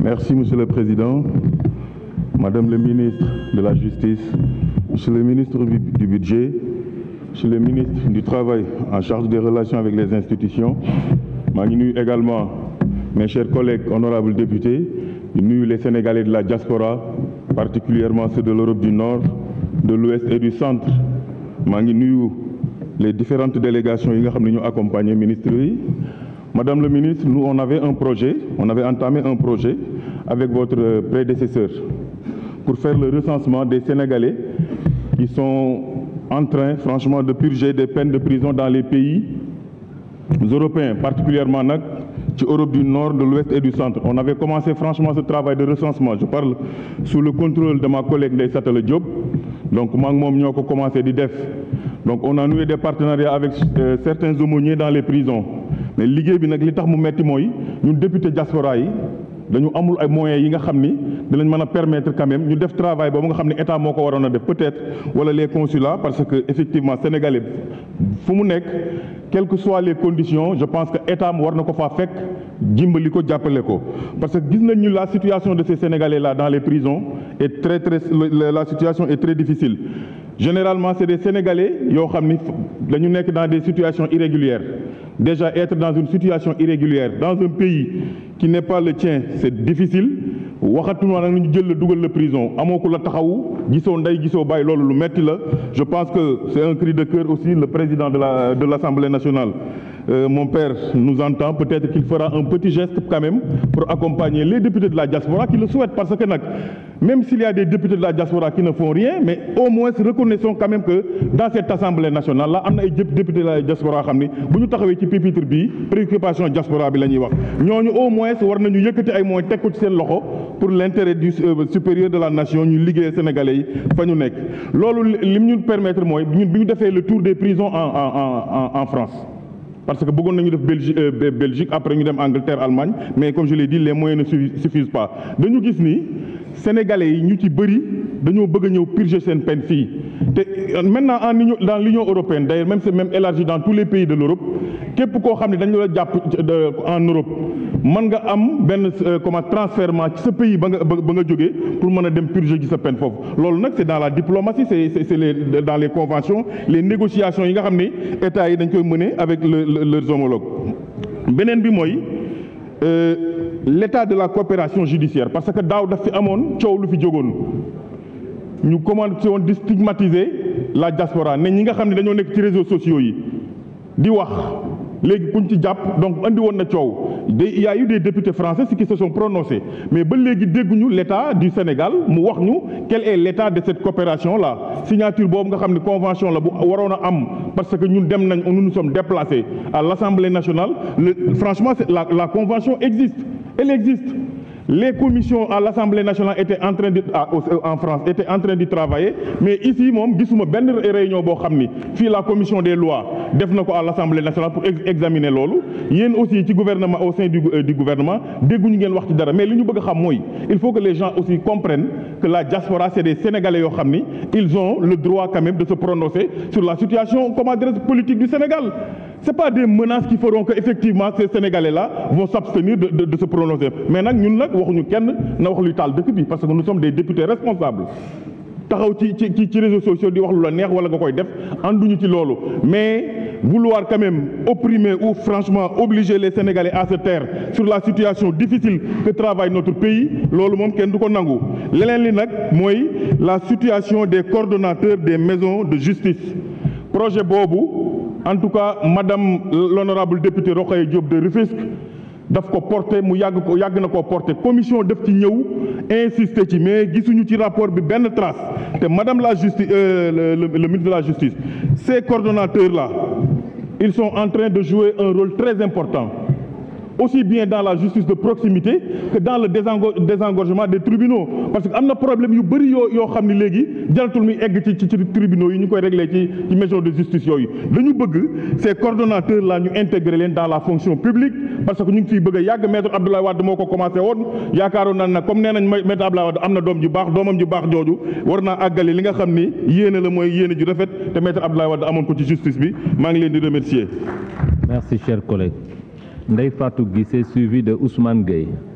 Merci, Monsieur le Président. Madame le ministre de la Justice, Monsieur le ministre du Budget, Monsieur le ministre du Travail en charge des relations avec les institutions, maa ngi nuyu également mes chers collègues honorables députés, di nuyu les Sénégalais de la diaspora, particulièrement ceux de l'Europe du Nord, de l'Ouest et du Centre. maa ngi nuyu les différentes délégations yi nga xam ne ñu accompagner ministre yi. Madame le ministre, nous on avait entamé un projet avec votre prédécesseur pour faire le recensement des Sénégalais qui sont en train, franchement, de purger des peines de prison dans les pays européens, particulièrement nag ci Europe du Nord, de l'Ouest et du Centre. On avait commencé franchement ce travail de recensement. Je parle sous le contrôle de ma collègue Ndeye Satala Diop. Donc maa ngi moom ñoo ko commencé di def. Donc on a noué des partenariats avec certains aumôniers dans les prisons. Mais liggéey bi nag li tax mu metti mooy ñun député diaspora yi dañu amul ay moyens yi nga xam ni dinañ mën a permettre quand même ñu def travail boobu nga xam ne état moo ko waroon a def peut-être wala les consulats parce que effectivement sénégalais fu mu nekk quelles que soient les conditions je pense que état war na ko faa fekk jimbali ko jàppale ko parce que gis nañ ñu la situation de ces sénégalais là dans les prisons est la situation est très difficile. Généralement c'est des sénégalais yoo xam ni dañu nekk dans des situations irrégulières. Déjà être dans une situation irrégulière dans un pays qui n'est pas le tien c'est difficile waxatuma nag ñu jël la dugal la prison amoo ko la taxawu gisoo ndey gisoo bàyyi loolu lu metti la. Je pense que c'est un cri de cœur aussi le président de l'Assemblée nationale. Mon père nous entend, peut-être qu'il fera un petit geste quand même pour accompagner les députés de la diaspora qui le souhaitent parce que nag même s'il y a des députés de la diaspora qui ne font rien mais au moins reconnaissons quand même que dans cette Assemblée nationale là am na ay députés de la diaspora xam ni bu ñu taxawee ci pupitre bi préoccupation diaspora bi la ñuy wax ñooñu au moins war nañu yëkkati ay moyens teg ko ci seen loxo pour l'intérêt du supérieur de la nation ñu liggéey sénégalais yi fa ñu nekk. Loolu lim ñu permettre mooy ñun bi ñu defee le tour des prisons en France. Parce que bëggoon nañu def Belgique après ñu dem Angleterre Allemagne mais comme je l'ai dit les moyens ne suffisent pas dañu gis ni sénégalais yi ñu ci bëri dañoo bëgg a ñëw purger seen peine fii te maintenant dans l'Union européenne d'ailleurs même c'est même élargi dans tous les pays de l'Europe képp koo xam ne dañu la jàpp en Europe mën nga am benn transfèrement ci sa pays ba nga jógee pour mën a dem purger ci sa peine foofu loolu nag c'est dans la diplomatie c'est dans les conventions les négociations yi nga xam ne états yi dañ koy mener avec leurs homologues. Beneen bi mooy l'état de la coopération judiciaire parce que daaw daf fi amoon coow lu fi jógoon ñu commencé woon di stigmatiser la diaspora ne ñi nga xam ne dañoo nekk ci réseaux sociaux yi di wax léegi kuñ ci jàpp donc andi woon na coow il y a eu des députés français qui se sont prononcés mais ba léegi dégguñu l'état du Sénégal mu wax ñu quel est l'état de cette coopération là signature boobu nga xam ne convention la bu waroon a am parce que ñun dem nañ nous nous sommes déplacés à l'Assemblée nationale franchement la convention existe elle existe. Les commissions à l'Assemblée nationale étaient en France étaient en train de travailler mais ici moom gisuma benn réunion boo xam ni fii la commission des lois def na ko à l'Assemblée nationale pour examiner loolu yéen aussi ci gouvernement au sein du gouvernement dégguñu ngeen wax ci dara mais li ñu bëgg a xam mooy il faut que les gens aussi comprennent que la diaspora c'est des Sénégalais yoo xam ni ils ont le droit quand même de se prononcer sur la situation politique du Sénégal. C'est pas des menaces qui feront que effectivement ces Sénégalais-là vont s'abstenir de se prononcer mais nag ñun nag waxuñu kenn na wax luy taal dëkk bi parce que nous sommes des députés responsables taxaw ci réseaux sociaux di wax lu la neex wala nga koy def ànduñu ci loolu mais vouloir quand même opprimer ou franchement obliger les Sénégalais à se taire sur la situation difficile que travaille notre pays loolu moom kenn du ko nangu. Leneen li nag mooy la situation des coordonnateurs des maisons de justice projet boobu. En tout cas madame l'honorable députée Rokhaya Diop de Rufisque daf ko porter mu yàgg na koo porter commission def ci ñëw insister ci mais gisuñu ci rapport bi benn trace te madame la justice le ministre de la justice ces coordonnateurs là ils sont en train de jouer un rôle très important aussi bien dans la justice de proximité que dans le désengorgement des tribunaux parce que am na problème yu bëri yoo xam ni léegi jaratul muy egg ci tribunaux yi ñu koy régler ci maison de justice yooyu dañu bëgg ces coordonnateurs là ñu intégrer leen dans la fonction publique parce que ñu ngi fiy bëgg a yàgg maître Abdoulaye Wade moo ko commencé woon yaakaaroon naa nag comme nee nañ maître Abdoulaye Wade am na doom ju baax doomam ju baax jooju war naa àggale li nga xam ni yéene la mooy yéene ju rafet te maître Abdoulaye Wade amoon ko ci justice bi maa ngi leen di remercier. Merci cher collègue. Ndeye Fatou Guissé, suivi de Ousmane Gueye.